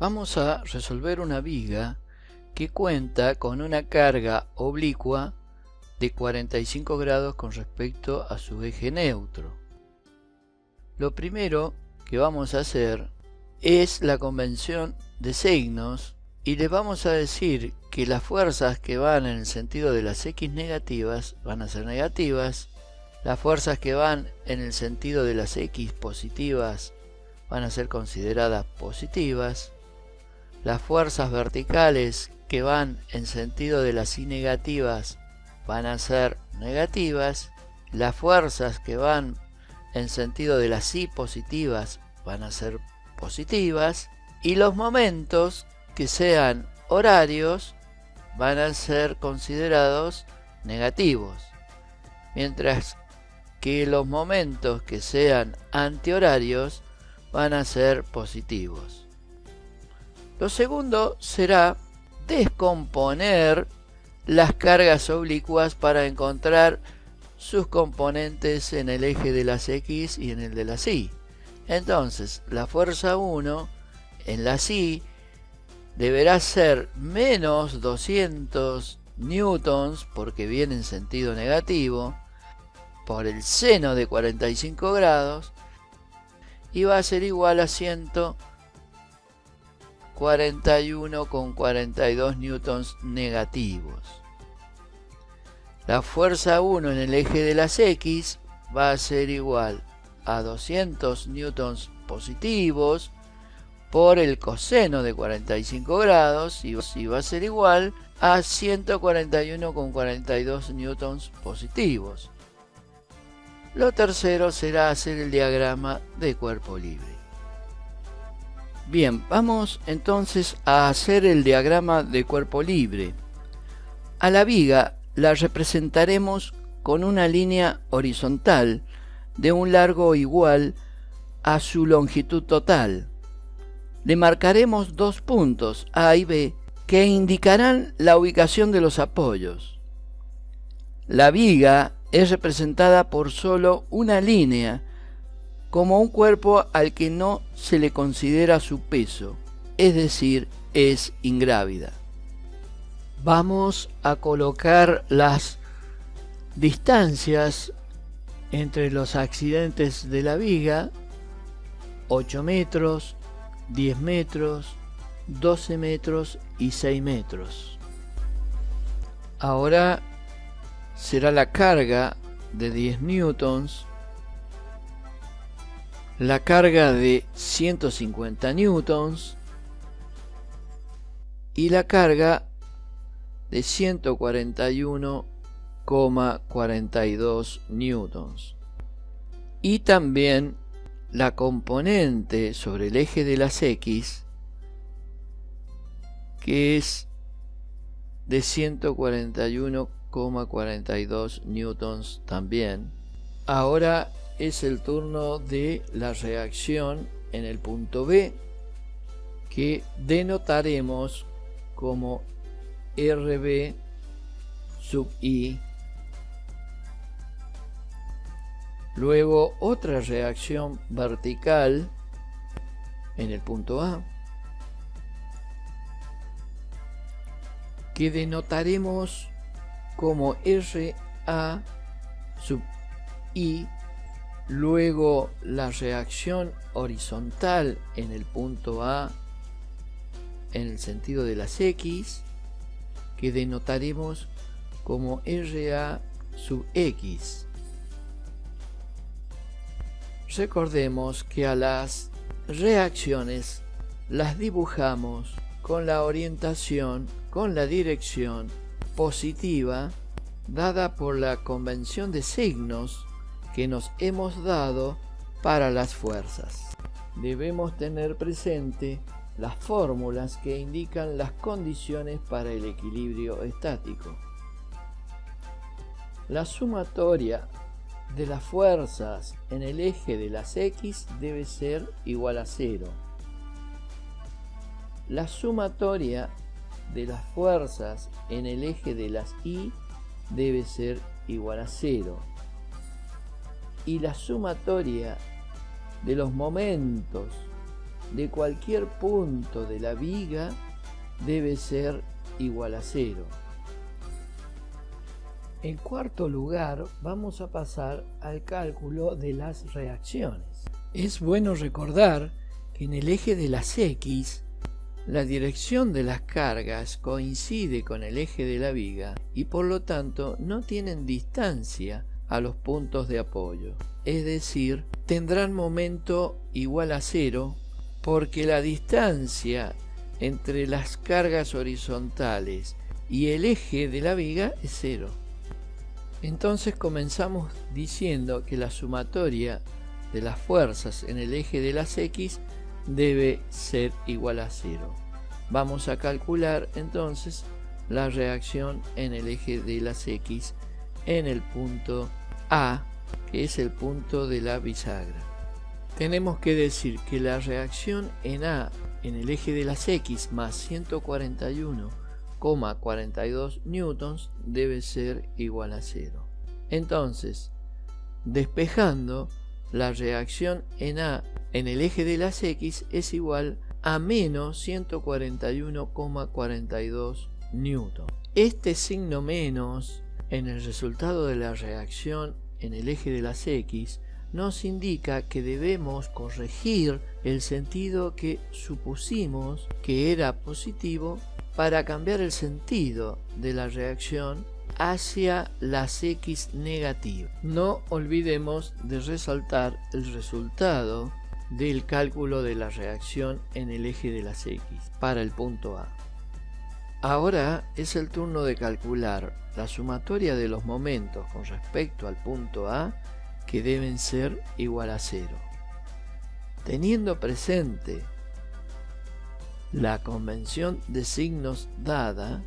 Vamos a resolver una viga que cuenta con una carga oblicua de 45 grados con respecto a su eje neutro. Lo primero que vamos a hacer es la convención de signos y le vamos a decir que las fuerzas que van en el sentido de las X negativas van a ser negativas, las fuerzas que van en el sentido de las X positivas van a ser consideradas positivas, las fuerzas verticales que van en sentido de las Y negativas van a ser negativas, las fuerzas que van en sentido de las Y positivas van a ser positivas y los momentos que sean horarios van a ser considerados negativos, mientras que los momentos que sean antihorarios van a ser positivos. Lo segundo será descomponer las cargas oblicuas para encontrar sus componentes en el eje de las X y en el de las Y. Entonces, la fuerza 1 en las Y deberá ser menos 200 newtons, porque viene en sentido negativo, por el seno de 45 grados, y va a ser igual a 141,42 newtons negativos. La fuerza 1 en el eje de las X va a ser igual a 200 newtons positivos por el coseno de 45 grados y va a ser igual a 141,42 newtons positivos. Lo tercero será hacer el diagrama de cuerpo libre. Bien, vamos entonces a hacer el diagrama de cuerpo libre. A la viga la representaremos con una línea horizontal de un largo igual a su longitud total. Le marcaremos dos puntos A y B que indicarán la ubicación de los apoyos. La viga es representada por solo una línea, como un cuerpo al que no se le considera su peso, es decir, es ingrávida. Vamos a colocar las distancias entre los accidentes de la viga: 8 metros, 10 metros, 12 metros y 6 metros. Ahora será la carga de 10 newtons, la carga de 150 newtons y la carga de 141,42 newtons. Y también la componente sobre el eje de las X, que es de 141,42 newtons también. Ahora es el turno de la reacción en el punto B, que denotaremos como RB sub I. Luego otra reacción vertical en el punto A, que denotaremos como RA sub I. Luego la reacción horizontal en el punto A en el sentido de las X, que denotaremos como RA sub X. Recordemos que a las reacciones las dibujamos con la orientación, con la dirección positiva dada por la convención de signos que nos hemos dado para las fuerzas. Debemos tener presente las fórmulas que indican las condiciones para el equilibrio estático. La sumatoria de las fuerzas en el eje de las X debe ser igual a 0. La sumatoria de las fuerzas en el eje de las Y debe ser igual a 0. Y la sumatoria de los momentos de cualquier punto de la viga debe ser igual a 0. En cuarto lugar, vamos a pasar al cálculo de las reacciones. Es bueno recordar que en el eje de las X, la dirección de las cargas coincide con el eje de la viga y por lo tanto no tienen distancia a los puntos de apoyo. Es decir, tendrán momento igual a 0 porque la distancia entre las cargas horizontales y el eje de la viga es 0. Entonces comenzamos diciendo que la sumatoria de las fuerzas en el eje de las X debe ser igual a 0. Vamos a calcular entonces la reacción en el eje de las X en el punto A, que es el punto de la bisagra. Tenemos que decir que la reacción en A en el eje de las X más 141,42 newtons debe ser igual a 0. Entonces, despejando, la reacción en A en el eje de las X es igual a menos 141,42 newton. Este signo menos en el resultado de la reacción en el eje de las X nos indica que debemos corregir el sentido que supusimos que era positivo para cambiar el sentido de la reacción hacia las X negativas. No olvidemos de resaltar el resultado del cálculo de la reacción en el eje de las X para el punto A. Ahora es el turno de calcular la sumatoria de los momentos con respecto al punto A, que deben ser igual a 0. Teniendo presente la convención de signos dada,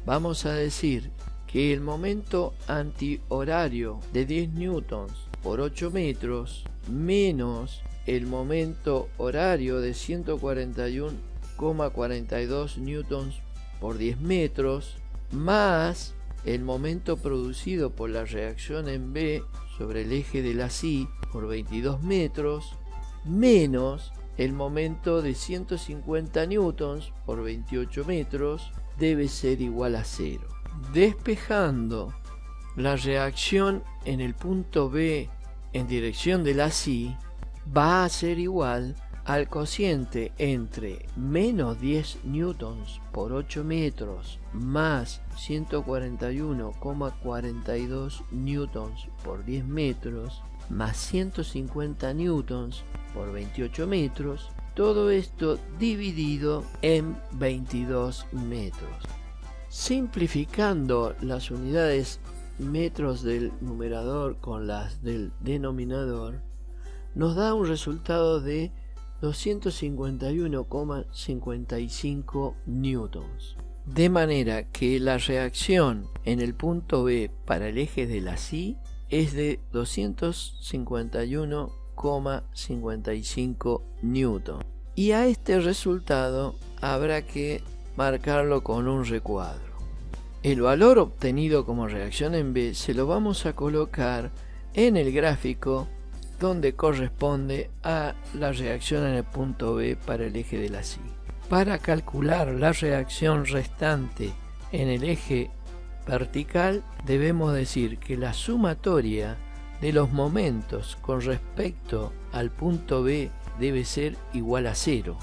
vamos a decir que el momento antihorario de 10 newtons por 8 metros menos el momento horario de 141,42 newtons por 10 metros más el momento producido por la reacción en B sobre el eje de la Y por 22 metros menos el momento de 150 newtons por 28 metros debe ser igual a 0. Despejando, la reacción en el punto B en dirección de la Y va a ser igual al cociente entre menos 10 newtons por 8 metros más 141,42 newtons por 10 metros más 150 newtons por 28 metros, todo esto dividido en 22 metros. Simplificando las unidades metros del numerador con las del denominador, nos da un resultado de 251,55 newtons. De manera que la reacción en el punto B para el eje de la Y es de 251,55 newtons. Y a este resultado habrá que marcarlo con un recuadro. El valor obtenido como reacción en B se lo vamos a colocar en el gráfico donde corresponde a la reacción en el punto B para el eje de la Y. Para calcular la reacción restante en el eje vertical debemos decir que la sumatoria de los momentos con respecto al punto B debe ser igual a 0.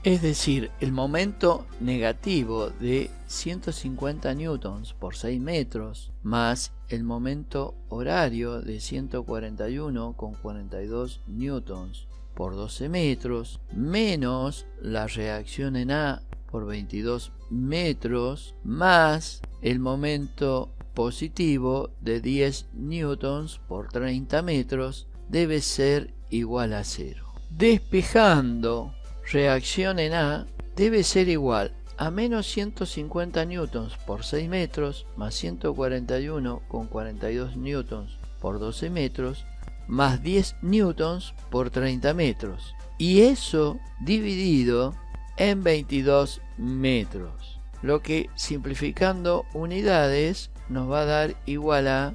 Es decir, el momento negativo de 150 newtons por 6 metros más el momento horario de 141,42 newtons por 12 metros menos la reacción en A por 22 metros más el momento positivo de 10 newtons por 30 metros debe ser igual a 0. Despejando, reacción en A debe ser igual a menos 150 newtons por 6 metros más 141,42 newtons por 12 metros más 10 newtons por 30 metros. Y eso dividido en 22 metros. Lo que, simplificando unidades, nos va a dar igual a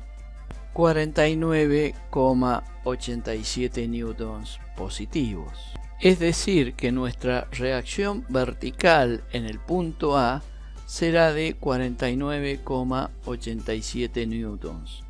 49,87 newtons positivos. Es decir, que nuestra reacción vertical en el punto A será de 49,87 newtons,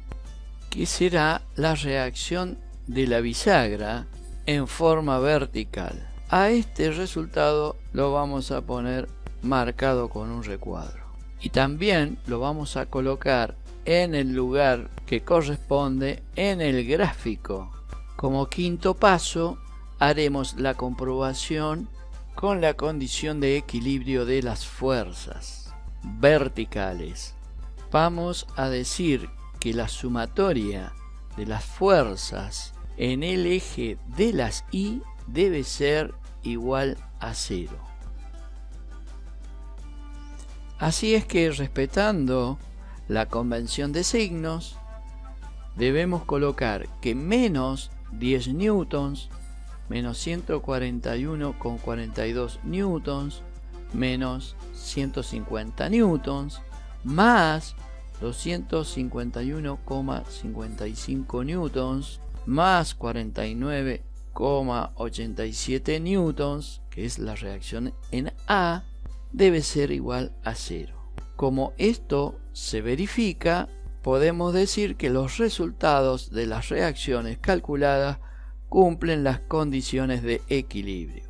que será la reacción de la bisagra en forma vertical. A este resultado lo vamos a poner marcado con un recuadro. Y también lo vamos a colocar en el lugar que corresponde en el gráfico. Como quinto paso, haremos la comprobación con la condición de equilibrio de las fuerzas verticales. Vamos a decir que la sumatoria de las fuerzas en el eje de las Y debe ser igual a 0. Así es que, respetando la convención de signos, debemos colocar que menos 10 newtons, menos 141,42 newtons, menos 150 newtons, más 251,55 newtons, más 49,87 newtons, que es la reacción en A, debe ser igual a 0. Como esto se verifica, podemos decir que los resultados de las reacciones calculadas cumplen las condiciones de equilibrio.